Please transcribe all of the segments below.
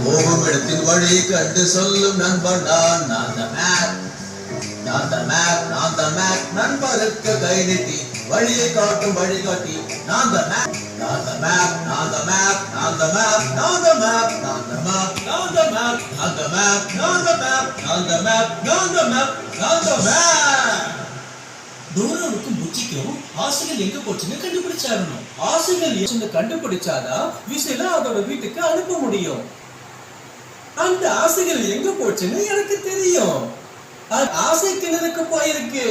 போகும் இடத்தின் வழி கண்டு சொல்லும் நண்பன் நான் the map, நான் the map, நான் the map. நண்பருக்கு கை நீட்டி வழியை காட்டும் வழிகாட்டி நான் the map, நான் the map, நான் the map, நான் the map, நான் the map, நான் the map, நான் the map, நான் the map, நான் the map, நான் the map, நான் the map, நான் the map. டோராவுக்கும் புக்கிக்கும் ஆசைகள் எங்க போச்சுன்னு கண்டுபிடிச்சாகணும். ஆசைகள் கண்டுபிடிச்சாதான் விசையில அதோட வீட்டுக்கு அனுப்ப முடியும். அந்த ஆசைகள் எங்க போச்சுன்னு எனக்கு தெரியும். ஆசை கிணறுக்கு போயிருக்கு.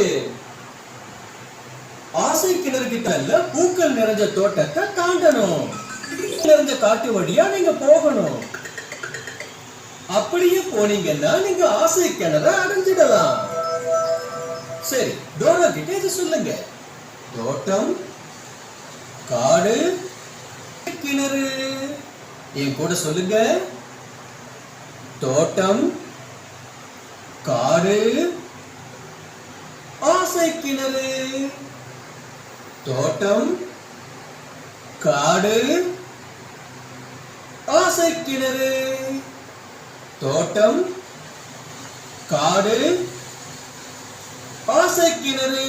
ஆசை கிணறு கிட்ட பூக்கள் நிறைஞ்ச தோட்டத்தை தாண்டணும். நிறைஞ்ச காட்டு வழியா நீங்க போகணும். அப்படியே போனீங்கன்னா நீங்க ஆசை கிணற அடைஞ்சிடலாம். சரி, டோரா கிட்ட இதை சொல்லுங்க. தோட்டம், காடு, கிணறு. என் கூட சொல்லுங்க. தோட்டம், காடு, ஆசை கிணறு. தோட்டம், காடு, ஆசை கிணறு. தோட்டம், காடு, ஆசை கிணறு.